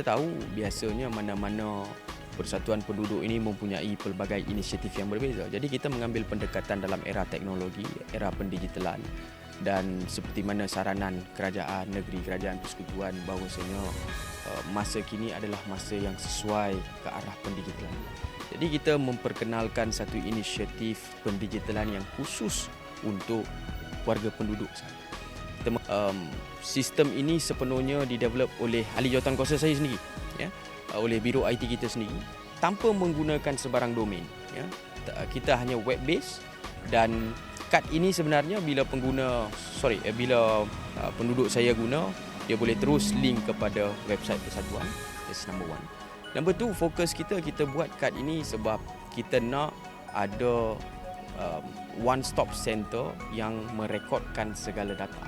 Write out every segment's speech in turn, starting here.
tahu biasanya mana-mana persatuan penduduk ini mempunyai pelbagai inisiatif yang berbeza. Jadi kita mengambil pendekatan dalam era teknologi, era pendigitalan, dan seperti mana saranan kerajaan negeri, kerajaan persekutuan bahawasanya masa kini adalah masa yang sesuai ke arah pendigitalan. Jadi kita memperkenalkan satu inisiatif pendigitalan yang khusus untuk warga penduduk. Sistem ini sepenuhnya didevelop oleh ahli jawatankuasa saya sendiri, ya, oleh Biro IT kita sendiri, tanpa menggunakan sebarang domain. Ya. Kita hanya web based, dan kad ini sebenarnya bila penduduk saya guna, dia boleh terus link kepada website persatuan. That's number one. Number two, fokus kita buat kad ini sebab kita nak ada one stop center yang merekodkan segala data.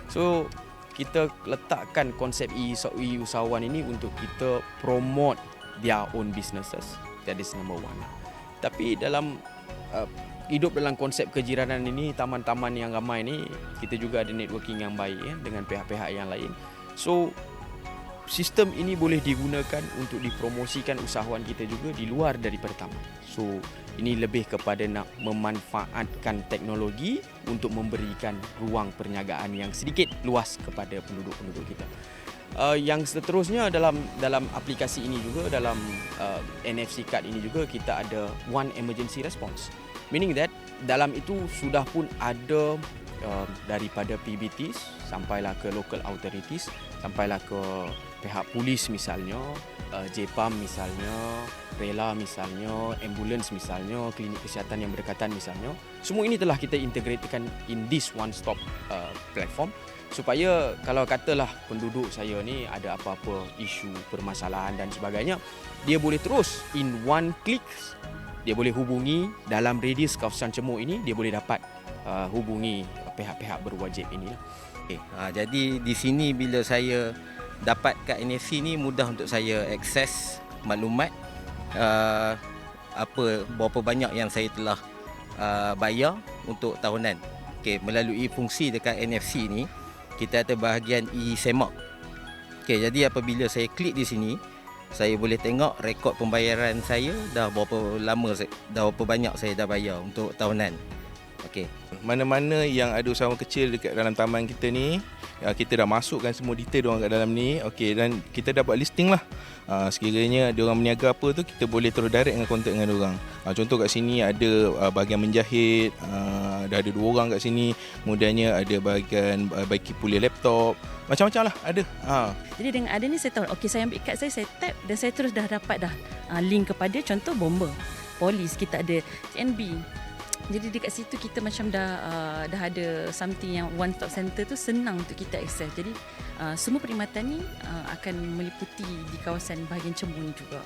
So kita letakkan konsep e-usahawan ini untuk kita promote their own businesses. That is number one. Tapi dalam hidup dalam konsep kejiranan ini, taman-taman yang ramai ni, kita juga ada networking yang baik, ya, dengan pihak-pihak yang lain. So sistem ini boleh digunakan untuk dipromosikan usahawan kita juga di luar daripada taman. So ini lebih kepada nak memanfaatkan teknologi untuk memberikan ruang perniagaan yang sedikit luas kepada penduduk-penduduk kita. Yang seterusnya dalam aplikasi ini juga, dalam NFC card ini juga, kita ada one emergency response. Meaning that dalam itu sudah pun ada daripada PBTs sampailah ke local authorities, sampailah ke pihak polis misalnya, JPAM misalnya, rela misalnya, ambulans misalnya, klinik kesihatan yang berdekatan misalnya. Semua ini telah kita integratekan in this one stop platform, supaya kalau katalah penduduk saya ni ada apa-apa isu, permasalahan dan sebagainya, dia boleh terus in one click, dia boleh hubungi dalam radius kawasan Cemuk ini, dia boleh dapat hubungi pihak-pihak berwajib ini. Okay. Jadi di sini bila saya dapat kad NFC ni, mudah untuk saya akses maklumat berapa banyak yang saya telah bayar untuk tahunan. Okay, melalui fungsi dekat NFC ni, kita ada bahagian e-semak. Okay, jadi apabila saya klik di sini, saya boleh tengok rekod pembayaran saya, dah berapa banyak saya dah bayar untuk tahunan. Okay. Mana-mana yang ada usahawan kecil dekat dalam taman kita ni, kita dah masukkan semua detail diorang kat dalam ni. Okay, dan kita dah buat listing lah. Sekiranya diorang berniaga apa tu, kita boleh terus direct dengan kontak dengan diorang. Contoh kat sini ada bahagian menjahit, dah ada 2 orang kat sini. Kemudiannya ada bahagian baiki pulih laptop, macam-macam lah ada. Jadi dengan ada ni saya tahu, okey, saya ambil kad saya tap dan saya terus dah dapat link kepada contoh bomba, polis, kita ada TNB. Jadi dekat situ kita macam dah ada something yang one stop center tu senang untuk kita akses. Jadi semua perkhidmatan ni akan meliputi di kawasan bahagian Cemuk ni juga.